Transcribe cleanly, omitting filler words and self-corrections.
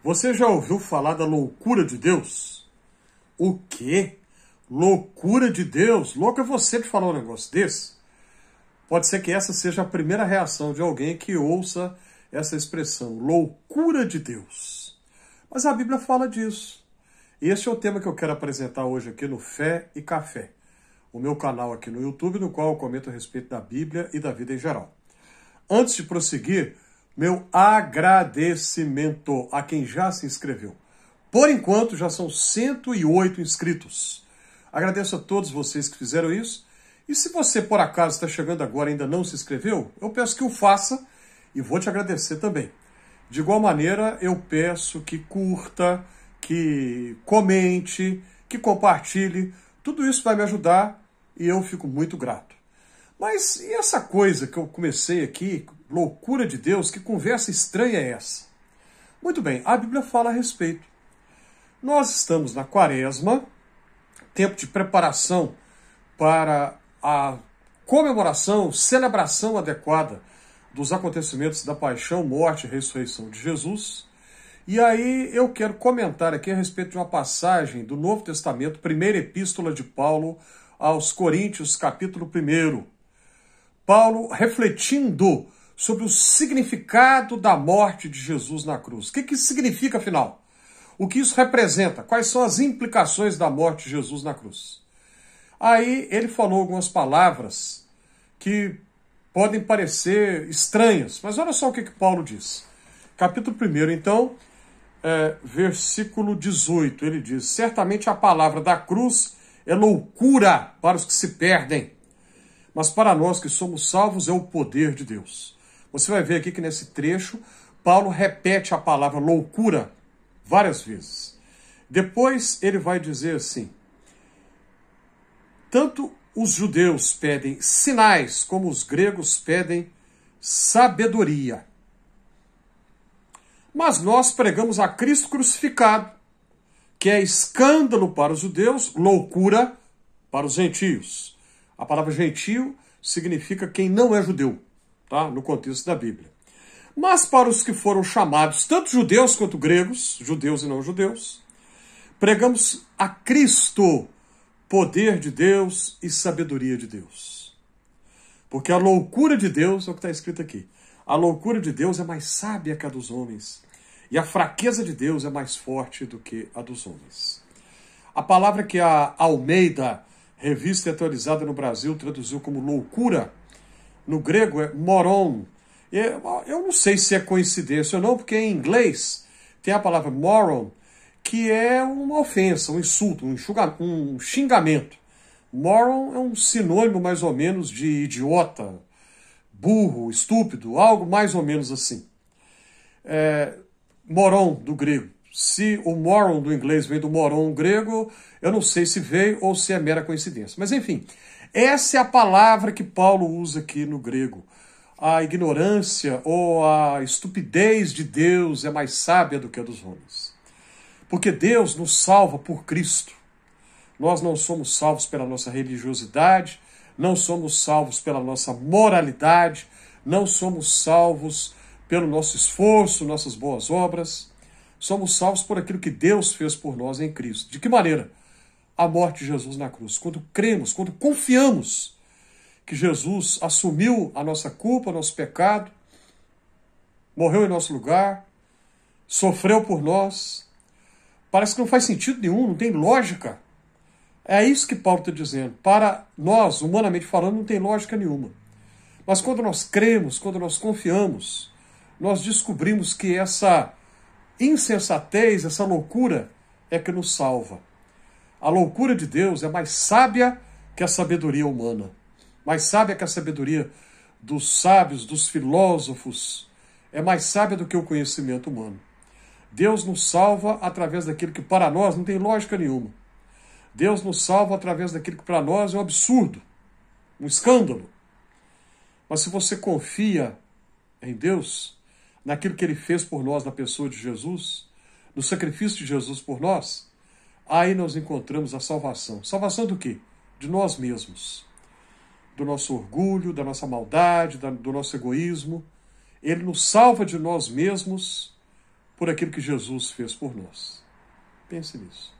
Você já ouviu falar da loucura de Deus? O quê? Loucura de Deus? Louco é você de falar um negócio desse? Pode ser que essa seja a primeira reação de alguém que ouça essa expressão, loucura de Deus. Mas a Bíblia fala disso. Este é o tema que eu quero apresentar hoje aqui no Fé e Café, o meu canal aqui no YouTube, no qual eu comento a respeito da Bíblia e da vida em geral. Antes de prosseguir, meu agradecimento a quem já se inscreveu. Por enquanto, já são 108 inscritos. Agradeço a todos vocês que fizeram isso. E se você, por acaso, está chegando agora e ainda não se inscreveu, eu peço que o faça e vou te agradecer também. De igual maneira, eu peço que curta, que comente, que compartilhe. Tudo isso vai me ajudar e eu fico muito grato. Mas e essa coisa que eu comecei aqui, loucura de Deus, que conversa estranha é essa? Muito bem, a Bíblia fala a respeito. Nós estamos na Quaresma, tempo de preparação para a comemoração, celebração adequada dos acontecimentos da paixão, morte e ressurreição de Jesus. E aí eu quero comentar aqui a respeito de uma passagem do Novo Testamento, primeira epístola de Paulo aos Coríntios, capítulo 1. Paulo refletindo sobre o significado da morte de Jesus na cruz. O que isso significa, afinal? O que isso representa? Quais são as implicações da morte de Jesus na cruz? Aí ele falou algumas palavras que podem parecer estranhas, mas olha só o que Paulo diz. Capítulo 1, então, versículo 18, ele diz: certamente a palavra da cruz é loucura para os que se perdem, mas para nós que somos salvos é o poder de Deus. Você vai ver aqui que nesse trecho, Paulo repete a palavra loucura várias vezes. Depois ele vai dizer assim: tanto os judeus pedem sinais, como os gregos pedem sabedoria. Mas nós pregamos a Cristo crucificado, que é escândalo para os judeus, loucura para os gentios. A palavra gentio significa quem não é judeu, tá? No contexto da Bíblia. Mas para os que foram chamados, tanto judeus quanto gregos, judeus e não judeus, pregamos a Cristo, poder de Deus e sabedoria de Deus. Porque a loucura de Deus, é o que está escrito aqui, a loucura de Deus é mais sábia que a dos homens, e a fraqueza de Deus é mais forte do que a dos homens. A palavra que a Almeida, revista atualizada no Brasil, traduziu como loucura, no grego é moron. Eu não sei se é coincidência ou não, porque em inglês tem a palavra moron, que é uma ofensa, um insulto, um xingamento. Moron é um sinônimo mais ou menos de idiota, burro, estúpido, algo mais ou menos assim. Moron do grego. Se o moron do inglês vem do moron grego, eu não sei se veio ou se é mera coincidência. Mas enfim, essa é a palavra que Paulo usa aqui no grego. A ignorância ou a estupidez de Deus é mais sábia do que a dos homens. Porque Deus nos salva por Cristo. Nós não somos salvos pela nossa religiosidade, não somos salvos pela nossa moralidade, não somos salvos pelo nosso esforço, nossas boas obras. Somos salvos por aquilo que Deus fez por nós em Cristo. De que maneira? A morte de Jesus na cruz. Quando cremos, quando confiamos que Jesus assumiu a nossa culpa, o nosso pecado, morreu em nosso lugar, sofreu por nós. Parece que não faz sentido nenhum, não tem lógica. É isso que Paulo está dizendo. Para nós, humanamente falando, não tem lógica nenhuma. Mas quando nós cremos, quando nós confiamos, nós descobrimos que essa insensatez, essa loucura é que nos salva. A loucura de Deus é mais sábia que a sabedoria humana. Mais sábia que a sabedoria dos sábios, dos filósofos. É mais sábia do que o conhecimento humano. Deus nos salva através daquilo que para nós não tem lógica nenhuma. Deus nos salva através daquilo que para nós é um absurdo, um escândalo. Mas se você confia em Deus, naquilo que Ele fez por nós na pessoa de Jesus, no sacrifício de Jesus por nós, aí nós encontramos a salvação. Salvação do quê? De nós mesmos. Do nosso orgulho, da nossa maldade, do nosso egoísmo. Ele nos salva de nós mesmos por aquilo que Jesus fez por nós. Pense nisso.